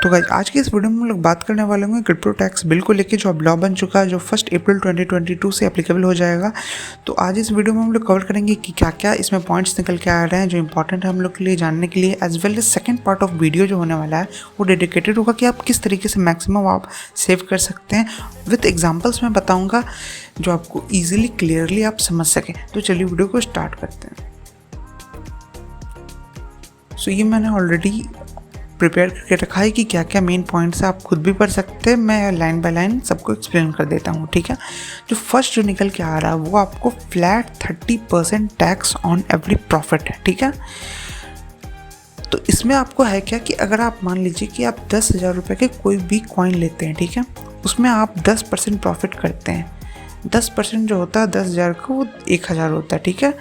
तो गाइस आज की इस वीडियो में हम लोग बात करने वाले होंगे क्रिप्टो टैक्स बिल को लेके, जो अब लॉ बन चुका है, जो 1 अप्रैल 2022 से एप्लीकेबल हो जाएगा। तो आज इस वीडियो में हम लोग कवर करेंगे कि क्या क्या इसमें पॉइंट्स निकल के आ रहे हैं जो इंपॉर्टेंट है हम लोग के लिए जानने के लिए, as well as second part of video जो होने वाला है वो डेडिकेटेड होगा कि आप किस तरीके से मैक्सिमम आप सेव कर सकते हैं। विथ एग्जाम्पल्स मैं बताऊँगा जो आपको ईजिली क्लियरली आप समझ सकें। तो चलिए वीडियो को स्टार्ट करते हैं। सो ये मैंने ऑलरेडी प्रिपेयर करके रखा है कि क्या क्या मेन पॉइंट्स है, आप खुद भी पढ़ सकते हैं। मैं लाइन बाय लाइन सबको एक्सप्लेन कर देता हूँ, ठीक है। जो फर्स्ट जो निकल के आ रहा है वो आपको flat 30% tax on every profit है, ठीक है। तो इसमें आपको है क्या कि अगर आप मान लीजिए कि आप 10,000 रुपये के कोई भी कॉइन लेते हैं, ठीक है, उसमें आप 10% प्रॉफिट करते हैं। 10% जो होता है 10,000 का वो 1,000 होता है, ठीक है।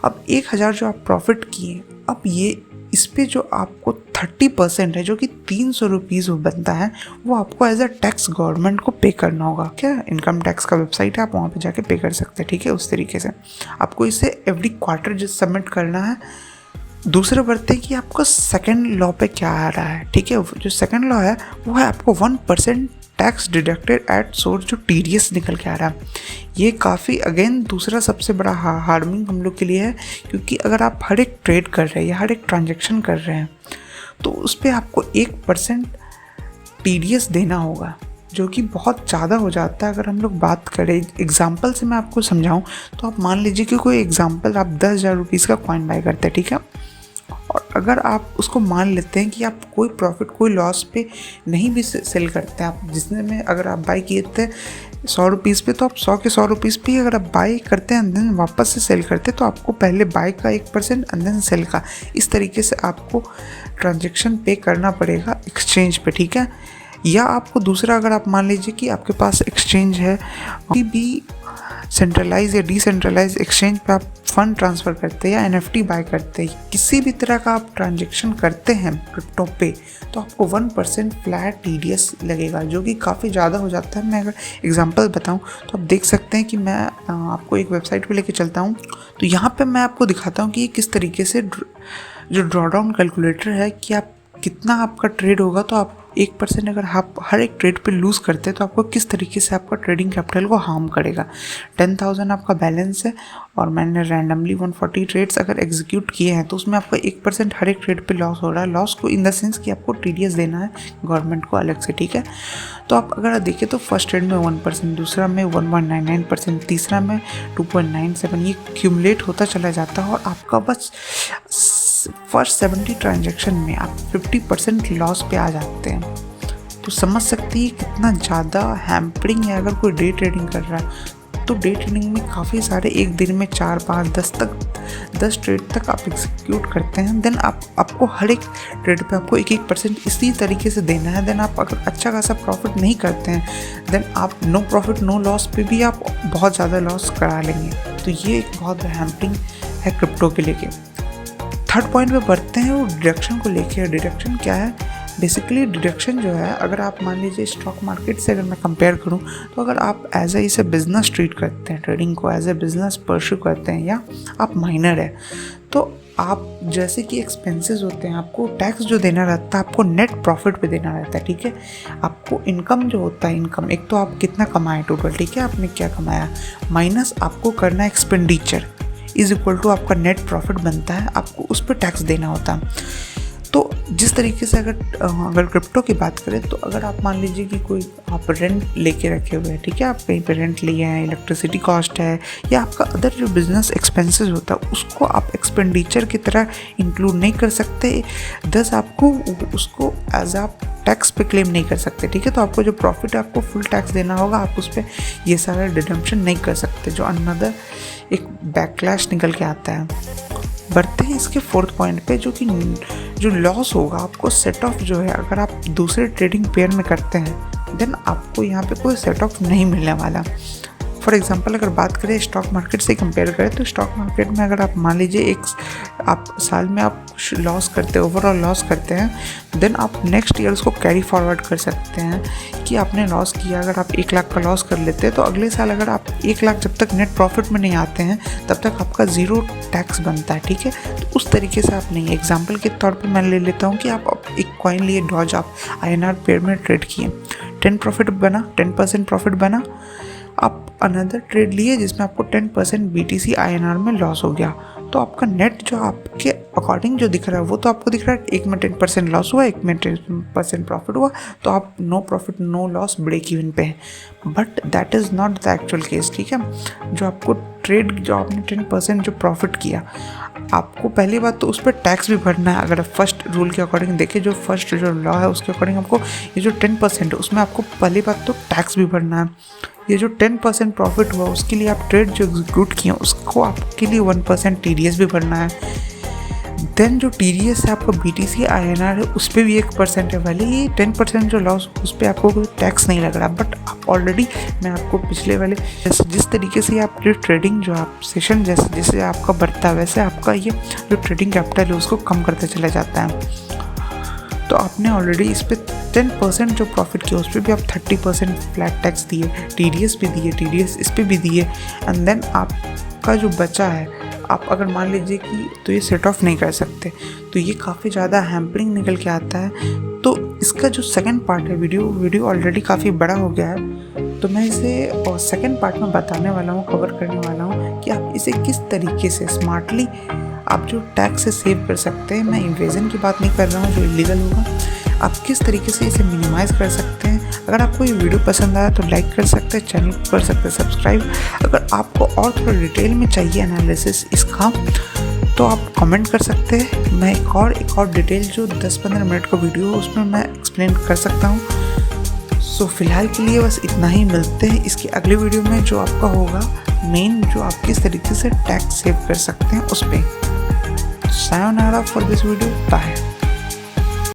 अब 1,000 जो आप प्रॉफिट किए, अब ये इस पे जो आपको 30% है जो कि 300 रुपीज़ बनता है, वो आपको एज अ टैक्स गवर्नमेंट को पे करना होगा। क्या इनकम टैक्स का वेबसाइट है, आप वहाँ पे जाके पे कर सकते हैं, ठीक है। उस तरीके से आपको इसे एवरी क्वार्टर जो सबमिट करना है। दूसरा बढ़ते कि आपको सेकेंड लॉ पे क्या आ रहा है, ठीक है। जो सेकेंड लॉ है वो है आपको 1% टैक्स डिडक्टेड एट सोर्स, जो TDS निकल के आ रहा है। ये काफ़ी अगेन दूसरा सबसे बड़ा हार्मिंग हम लोग के लिए है, क्योंकि अगर आप हर एक ट्रेड कर रहे हैं या हर एक ट्रांजेक्शन कर रहे हैं तो उस पर आपको 1% TDS देना होगा, जो कि बहुत ज़्यादा हो जाता है। अगर हम लोग बात करें एग्जाम्पल से मैं आपको समझाऊं तो आप मान लीजिए कि कोई एग्जाम्पल आप 10,000 रुपीज़ का कॉइन बाय करते हैं, ठीक है। और अगर आप उसको मान लेते हैं कि आप कोई प्रॉफिट कोई लॉस पे नहीं भी सेल करते हैं, आप जिसने में अगर आप बाई किए थे 100 रुपीज़ पे, तो आप 100 के 100 रुपीज़ पे अगर आप बाई करते हैं देन वापस से सेल करते हैं, तो आपको पहले बाई का 1% एंड देन सेल का, इस तरीके से आपको ट्रांजेक्शन पे करना पड़ेगा एक्सचेंज पे, ठीक है। या आपको दूसरा, अगर आप मान लीजिए कि आपके पास एक्सचेंज है, कोई भी सेंट्रलाइज या डिसेंट्रलाइज एक्सचेंज पे आप फंड ट्रांसफ़र करते हैं या NFT बाय करते हैं, किसी भी तरह का आप ट्रांजेक्शन करते हैं क्रिप्टो पे, तो आपको 1% फ्लैट TDS लगेगा, जो कि काफ़ी ज़्यादा हो जाता है। मैं अगर एग्जांपल बताऊं तो आप देख सकते हैं कि मैं आपको एक वेबसाइट पे लेके चलता हूं, तो यहाँ पे मैं आपको दिखाता हूँ कि किस तरीके से जो ड्रॉडाउन कैलकुलेटर है कि आप कितना आपका ट्रेड होगा, तो आप 1% अगर आप हर एक ट्रेड पे लूज़ करते हैं तो आपको किस तरीके से आपका ट्रेडिंग कैपिटल को हार्म करेगा। 10,000 आपका बैलेंस है और मैंने रैंडमली 140 ट्रेड्स अगर एग्जीक्यूट किए हैं, तो उसमें आपका 1% हर एक ट्रेड पे लॉस हो रहा है। लॉस को इन द सेंस कि आपको TDS देना है गवर्नमेंट को अलग से, ठीक है। तो आप अगर देखें तो फर्स्ट ट्रेड में 1%, दूसरा में 1.99%, तीसरा में 2.97, ये क्यूमुलेट होता चला जाता है और आपका बस फर्स्ट 70 ट्रांजेक्शन में आप 50% लॉस पे आ जाते हैं। तो समझ सकते हैं कितना ज़्यादा हैम्परिंग है। अगर कोई डे ट्रेडिंग कर रहा है तो डे ट्रेडिंग में काफ़ी सारे एक दिन में 4, 5, 10 ट्रेड तक आप एग्जीक्यूट करते हैं। देन आपको हर एक ट्रेड पे आपको 1% इसी तरीके से देना है। देन आप अगर अच्छा खासा प्रॉफिट नहीं करते हैं, देन आप नो प्रॉफिट नो लॉस पे भी आप बहुत ज़्यादा लॉस करा लेंगे। तो ये एक बहुत हैम्परिंग है क्रिप्टो के लेके। थर्ड पॉइंट पे बढ़ते हैं, वो डिडक्शन को लेके। डिडक्शन क्या है? बेसिकली डिडक्शन जो है, अगर आप मान लीजिए स्टॉक मार्केट से अगर मैं कंपेयर करूं, तो अगर आप एज ए इसे बिजनेस ट्रीट करते हैं, ट्रेडिंग को एज ए बिजनेस परस्यू करते हैं, या आप माइनर है, तो आप जैसे कि एक्सपेंसेस होते हैं, आपको टैक्स जो देना रहता है आपको नेट प्रॉफिट पे देना रहता है, ठीक है। आपको इनकम जो होता है, इनकम एक तो आप कितना कमाए टोटल, ठीक है, आपने क्या कमाया, माइनस आपको करना एक्सपेंडिचर इज इक्वल टू आपका नेट प्रॉफिट बनता है, आपको उस पर टैक्स देना होता है। तो जिस तरीके से अगर क्रिप्टो की बात करें, तो अगर आप मान लीजिए कि कोई आप रेंट लेके रखे हुए हैं, ठीक है, आप कहीं पे रेंट लिए हैं, इलेक्ट्रिसिटी कॉस्ट है, या आपका अदर जो बिजनेस एक्सपेंसेस होता है, उसको आप एक्सपेंडिचर की तरह इंक्लूड नहीं कर सकते, दस आपको उसको एज आप टैक्स पे क्लेम नहीं कर सकते, ठीक है। तो आपको जो प्रॉफिट है आपको फुल टैक्स देना होगा, आप उस पर ये सारा डिडम्पशन नहीं कर सकते, जो अनदर एक बैकलैश निकल के आता है। बढ़ते हैं इसके फोर्थ पॉइंट पे, जो लॉस होगा आपको सेट ऑफ जो है, अगर आप दूसरे ट्रेडिंग पेयर में करते हैं, देन आपको यहाँ पे कोई सेट ऑफ नहीं मिलने वाला। फॉर एग्जांपल अगर बात करें स्टॉक मार्केट से कंपेयर करें, तो स्टॉक मार्केट में अगर आप मान लीजिए आप साल में आप कुछ लॉस करते हैं, ओवरऑल लॉस करते हैं, देन आप नेक्स्ट ईयर उसको कैरी फॉरवर्ड कर सकते हैं कि आपने लॉस किया। अगर आप 1 लाख का लॉस कर लेते हैं तो अगले साल अगर आप 1 लाख जब तक नेट प्रॉफिट में नहीं आते हैं तब तक आपका 0 टैक्स बनता है, ठीक है। तो उस तरीके से आप नहीं, एग्जाम्पल के तौर पर मैं ले लेता हूँ कि आप एक कॉइन लिए डॉज, आप INR पेयर में ट्रेड किए, 10% प्रॉफिट बना, आप अनदर ट्रेड लिए जिसमें आपको 10% BTC INR में लॉस हो गया, तो आपका नेट जो आपके अकॉर्डिंग जो दिख रहा है वो तो आपको दिख रहा है एक में 10% लॉस हुआ, एक में 10% प्रॉफिट हुआ, तो आप no profit no loss break even पे हैं। But that is not the actual case, ठीक है। जो आपको ट्रेड, जो आपने 10% जो प्रॉफिट किया, आपको पहली बात तो उस पर टैक्स भी भरना है। अगर फर्स्ट रूल के अकॉर्डिंग देखें, जो फर्स्ट जो लॉ है उसके अकॉर्डिंग आपको ये जो 10% है उसमें आपको पहली बात तो टैक्स भी भरना है। ये जो 10% प्रॉफिट हुआ उसके लिए आप ट्रेड जो एग्जीक्यूट किए उसको आपके लिए 1% TDS भी भरना है। देन जो TDS है आपका BTC INR है उस पर भी 1% है, भले ही 10% जो लॉस उस पर आपको कोई टैक्स नहीं लग रहा, बट आप ऑलरेडी, मैं आपको पिछले वाले जिस तरीके से आप ट्रेडिंग जो आप सेशन जैसे आपका बढ़ता है वैसे आपका ये जो ट्रेडिंग कैपिटल है उसको कम करते चला जाता है। तो आपने ऑलरेडी इस पर 10% जो प्रॉफिट किया उस पर भी आप 30% फ्लैट टैक्स दिए, TDS भी दिए, TDS इस पर भी दिए, एंड देन आपका जो बचा है आप अगर मान लीजिए कि तो ये सेट ऑफ नहीं कर सकते, तो ये काफ़ी ज़्यादा हैम्परिंग निकल के आता है। तो इसका जो सेकंड पार्ट है, वीडियो ऑलरेडी काफ़ी बड़ा हो गया है, तो मैं इसे सेकंड पार्ट में बताने वाला हूँ, कवर करने वाला हूँ कि आप इसे किस तरीके से स्मार्टली आप जो टैक्स से सेव कर सकते हैं। मैं इन्वेजन की बात नहीं कर रहा हूँ जो इलीगल होगा, आप किस तरीके से इसे मिनिमाइज़ कर सकते हैं। अगर आपको ये वीडियो पसंद आया तो लाइक कर सकते हैं, चैनल को कर सकते हैं सब्सक्राइब। अगर आपको और थोड़ा डिटेल में चाहिए एनालिसिस इसका तो आप कमेंट कर सकते हैं, मैं एक और डिटेल जो 10-15 मिनट का वीडियो हो उसमें मैं एक्सप्लेन कर सकता हूँ। सो फिलहाल के लिए बस इतना ही, मिलते हैं इसकी अगली वीडियो में जो आपका होगा मेन, जो आप किस तरीके से टैक्स सेव कर सकते हैं उस पर। Sayonara for this video, bye.